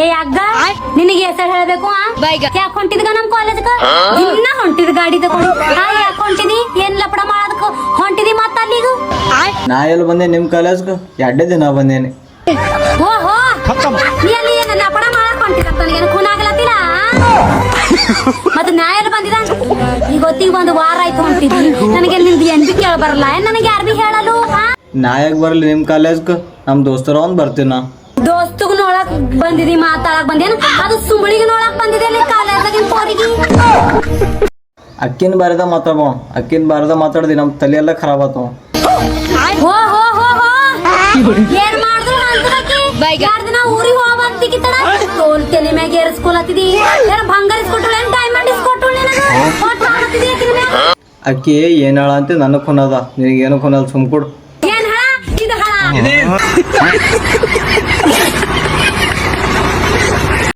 ಏ ಅಗ್ಗ ನಿನಗೆ ಹೆಸರು ಹೇಳ್ಬೇಕು ಯಾಕೆ ಹೊಂಟಿದ್ಗ ನಮ್ ಕಾಲೇಜ್ಗ ಇನ್ನ ಹೊಂಟಿದ್ ಗಾಡಿ ತಗೊಂಡು ಯಾಕೆ ಹೊಂಟಿದಿ ಏನ್ ಲಪಡ ಮಾಡೋದಕ್ಕ ಹೊಂಟಿದಿ ಮತ್ತ ಅಲ್ಲಿಗ ನಾ ಎಲ್ಲಿ ಬಂದೆ ನಿಮ್ ಕಾಲೇಜ್ಗ 2 ದಿನ ಬಂದೇನೆ. ಓಹೋ ನೀ ಅಲ್ಲಿ ಏನ ಲಪಡ ಮಾಡಕ್ ಹೊಂಟಿದ ನನಗೇನು ಖೂನ್ ಆಗ್ಲತ್ತಿಲ್ಲ ಮತ್ತ ನಾ ಎಲ್ಲಿ ಬಂದಿದ ಈಗ ಗೊತ್ತಿಗೆ ಒಂದು ವಾರ ಆಯ್ತು ಹೊಂಟಿದಿ ನನಗೆ ನಿಂದು ಏನ್ ಬಿ ಕೇಳ ಬರಲ್ಲ ಏನ್ ನನಗೆ ಯಾರು ಬಿ ಹೇಳಲು ನಾ ಯಾಕೆ ಬರ್ಲಿ ನಿಮ್ ಕಾಲೇಜ್ಗ ನಮ್ ದೋಸ್ತರ ಅವ್ನ್ ಬರ್ತೀವಿ ನಾ. ದೋಸ್ತಗ್ ನೋಡಕ್ ಬಂದಿದಿ ಮಾತಾಡಕ್ ಬಂದೇನು ಅದು ಸುಂಬಳಿಗೆ ನೋಡಕ್ ಬಂದಿದೆ ಅಲ್ಲಿ ಕಾಲೇಜಾಗಿನ ಪೋರಿಗೆ ಅಕ್ಕಿನ ಬಾರದ ಮಾತಾಡೋ ಅಕ್ಕಿನ ಬಾರದ ಮಾತಾಡ್ದಿ ನಮ್ ತಲೆ ಎಲ್ಲ ಖರಾಬ್ ಆತವ. ಹೋ ಹೋ ಹೋ ಹೋ ಏನ್ ಮಾಡಿದ್ರು ಎರಡು ದಿನ ಊರಿಗೆ ಹೋಗ್ಬಂತಿಕಿತ್ತಡ ತೋಲ್ ತಲೆ ಮ್ಯಾಗ ಏರಿಸ್ಕೊಳತಿದಿ ಏನ ಬಂಗಾರ ಇಸ್ಕೊಟ್ಟಳು ಏನ್ ಡೈಮಂಡ್ ಇಸ್ಕೊಟ್ಟಳು ಅಕ್ಕಿ ಏನ್ ಹೇಳ ಅಂತ ನನಗ್ ಖುನದ ನಿನಗೇನು ಖುನಲ್ ಸುಮ್ಕೊಡು. ಏನ್ ಹಳ ಇದು ಹಳ